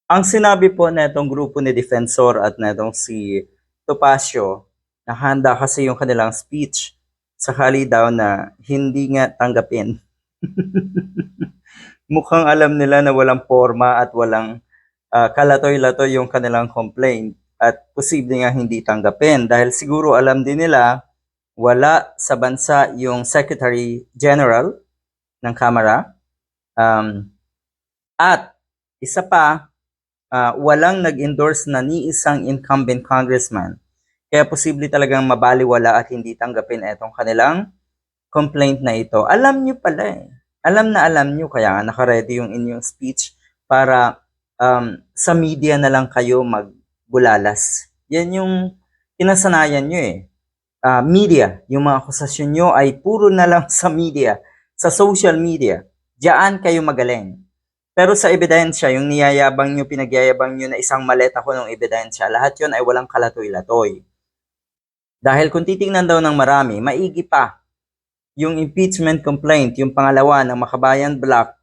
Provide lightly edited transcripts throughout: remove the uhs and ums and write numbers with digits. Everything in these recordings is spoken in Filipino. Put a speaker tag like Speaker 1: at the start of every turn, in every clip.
Speaker 1: Ang sinabi po netong grupo ni Defensor at netong si Topacio na handa kasi yung kanilang speech sakali daw na hindi nga tanggapin. Mukhang alam nila na walang forma at walang kalatoy-latoy yung kanilang complaint at posible nga hindi tanggapin dahil siguro alam din nila wala sa bansa yung Secretary General ng Kamara at isa pa walang nag-endorse na ni isang incumbent congressman. Kaya posible talagang mabaliwala at hindi tanggapin itong kanilang complaint na ito. Alam nyo pala eh. Alam nyo, kaya nga nakaredy yung inyong speech para sa media na lang kayo magbulalas. Yan yung pinasanayan nyo eh. Media, yung mga akusasyon nyo ay puro na lang sa media, sa social media. Diyan kayo magaling. Pero sa ebidensya, yung niyayabang nyo, pinagyayabang nyo na isang maleta ko ng ebidensya, lahat yun ay walang kalatoy-latoy. Dahil kung titingnan daw ng marami, maigi pa yung impeachment complaint, yung pangalawa ng Makabayan Black,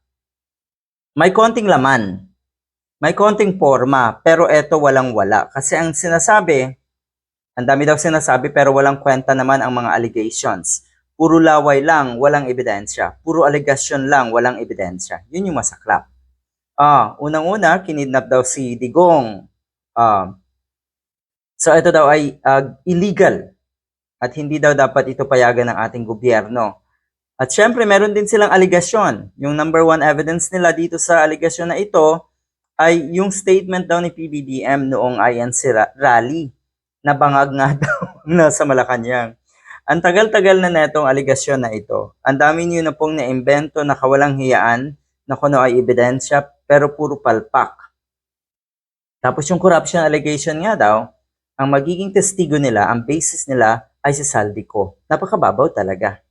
Speaker 1: may konting laman, may konting forma, pero eto walang-wala. Kasi ang sinasabi, ang dami daw sinasabi pero walang kwenta naman ang mga allegations. Puro laway lang, walang ebidensya. Puro allegation lang, walang ebidensya. Yun yung masaklap. Unang-una, kinidnap daw si Digong. So ito daw ay illegal at hindi daw dapat ito payagan ng ating gobyerno. At syempre, meron din silang aligasyon. Yung number one evidence nila dito sa aligasyon na ito ay yung statement daw ni PBBM noong INC rally na bangag nga daw na sa Malacanang. Ang tagal-tagal na netong aligasyon na ito. Ang dami niyo na pong naimbento na kawalang hiyaan na kuno ay ebidensya pero puro palpak. Tapos yung corruption allegation nga daw, ang magiging testigo nila, ang basis nila ay si Saldico. Napakababaw talaga.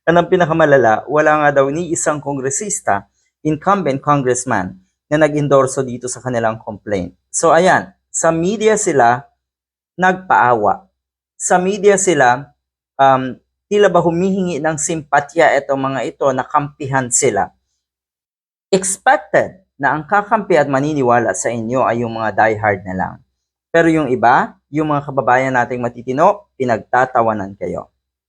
Speaker 1: Ang pinakamalala, wala nga daw ni isang kongresista, incumbent congressman, na nag-endorso dito sa kanilang complaint. So ayan, sa media sila nagpaawa. Sa media sila, tila ba humihingi ng simpatya itong mga ito na kampihan sila. Expected na ang kakampi at maniniwala sa inyo ay yung mga diehard na lang. Pero yung iba, yung mga kababayan nating matitino, pinagtatawanan kayo.